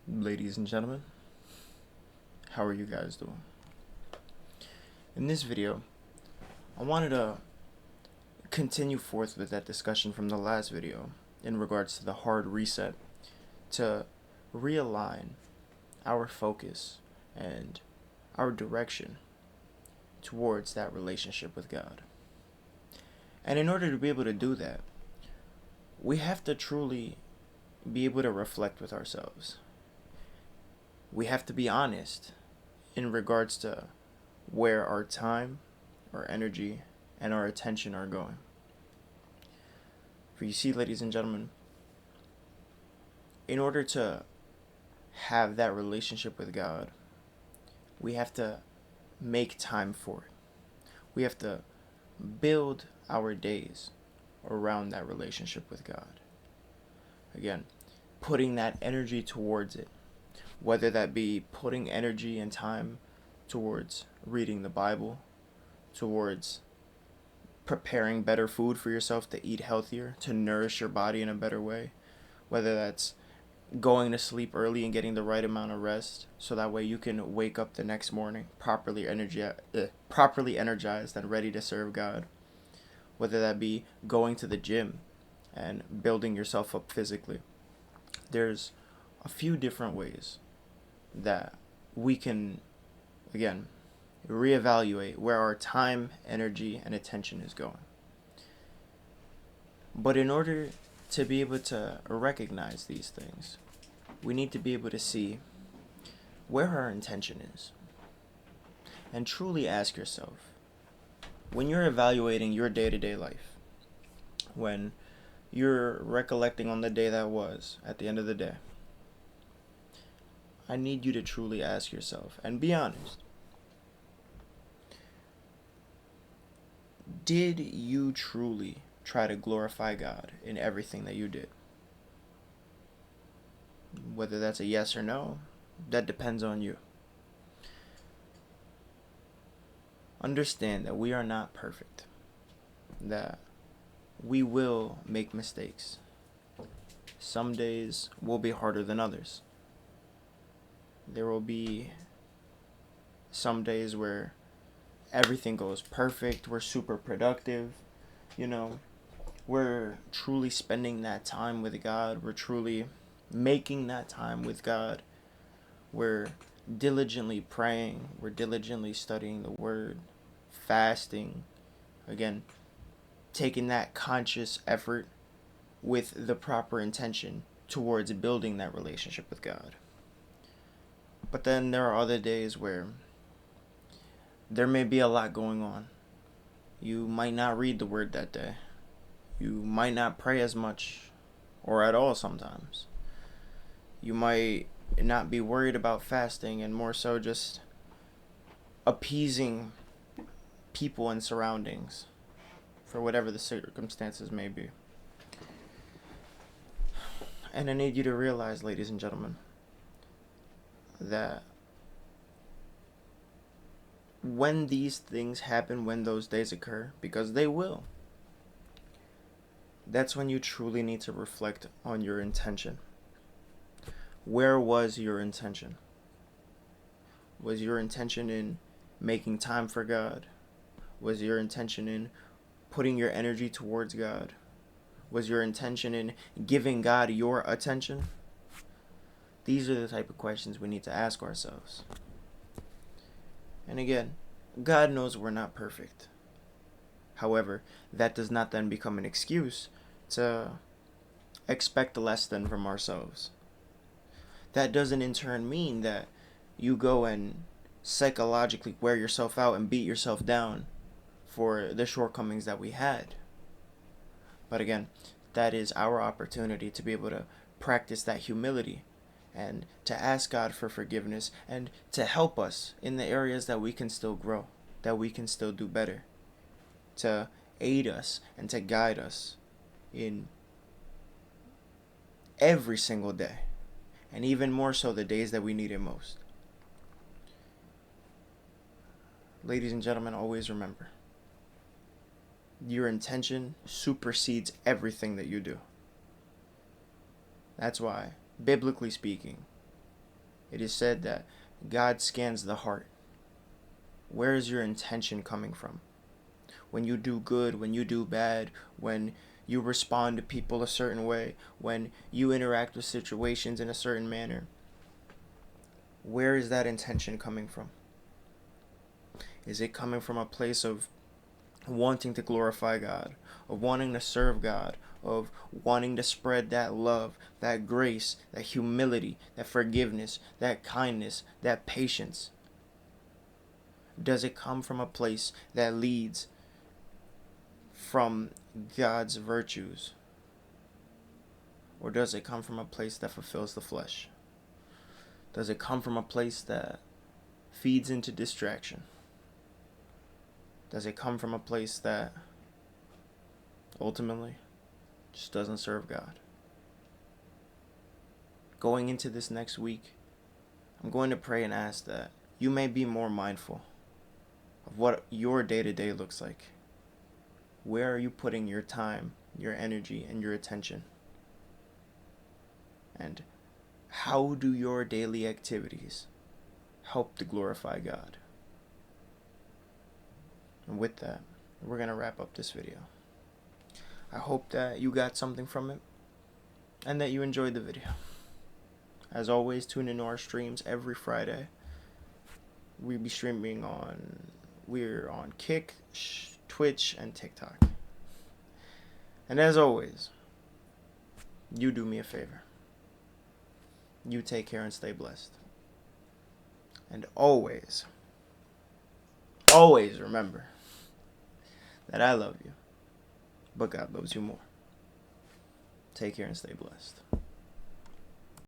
Ladies and gentlemen, how are you guys doing? In this video, I wanted to continue forth with that discussion from the last video in regards to the hard reset to realign our focus and our direction towards that relationship with God. And in order to be able to do that, we have to truly be able to reflect with ourselves. We have to be honest in regards to where our time, our energy, and our attention are going. For you see, ladies and gentlemen, in order to have that relationship with God, we have to make time for it. We have to build our days around that relationship with God. Again, putting that energy towards it, whether that be putting energy and time towards reading the Bible, towards preparing better food for yourself to eat healthier, to nourish your body in a better way, whether that's going to sleep early and getting the right amount of rest so that way you can wake up the next morning properly energized and ready to serve God, whether that be going to the gym and building yourself up physically. There's a few different ways that we can, again, reevaluate where our time, energy, and attention is going. But in order to be able to recognize these things, we need to be able to see where our intention is. And truly ask yourself, when you're evaluating your day-to-day life, when you're recollecting on the day that was at the end of the day, I need you to truly ask yourself and be honest. Did you truly try to glorify God in everything that you did? Whether that's a yes or no, that depends on you. Understand that we are not perfect, that we will make mistakes. Some days will be harder than others. There will be some days where everything goes perfect, we're super productive, we're truly spending that time with God, we're truly making that time with God, we're diligently praying, we're diligently studying the Word, fasting, again, taking that conscious effort with the proper intention towards building that relationship with God. But then there are other days where there may be a lot going on. You might not read the Word that day. You might not pray as much or at all sometimes. You might not be worried about fasting and more so just appeasing people and surroundings for whatever the circumstances may be. And I need you to realize, ladies and gentlemen, that when these things happen, when those days occur, because they will, that's when you truly need to reflect on your intention. Where was your intention? Was your intention in making time for God? Was your intention in putting your energy towards God? Was your intention in giving God your attention? These are the type of questions we need to ask ourselves. And again, God knows we're not perfect. However, that does not then become an excuse to expect less than from ourselves. That doesn't in turn mean that you go and psychologically wear yourself out and beat yourself down for the shortcomings that we had. But again, that is our opportunity to be able to practice that humility and to ask God for forgiveness and to help us in the areas that we can still grow, that we can still do better, to aid us and to guide us in every single day, and even more so the days that we need it most. Ladies and gentlemen, always remember, your intention supersedes everything that you do. That's why, biblically speaking, It is said that God scans the heart. Where is your intention coming from? When you do good, when you do bad, when you respond to people a certain way, when you interact with situations in a certain manner, where is that intention coming from? Is it coming from a place of wanting to glorify God, of wanting to serve God, of wanting to spread that love, that grace, that humility, that forgiveness, that kindness, that patience? Does it come from a place that leads from God's virtues? Or does it come from a place that fulfills the flesh? Does it come from a place that feeds into distraction? Does it come from a place that ultimately just doesn't serve God? Going into this next week, I'm going to pray and ask that you may be more mindful of what your day-to-day looks like. Where are you putting your time, your energy, and your attention? And how do your daily activities help to glorify God? And with that, we're going to wrap up this video. I hope that you got something from it and that you enjoyed the video. As always, tune into our streams every Friday. We're on Kick, Twitch, and TikTok. And as always, you do me a favor. You take care and stay blessed. And always remember that I love you, but God loves you more. Take care and stay blessed.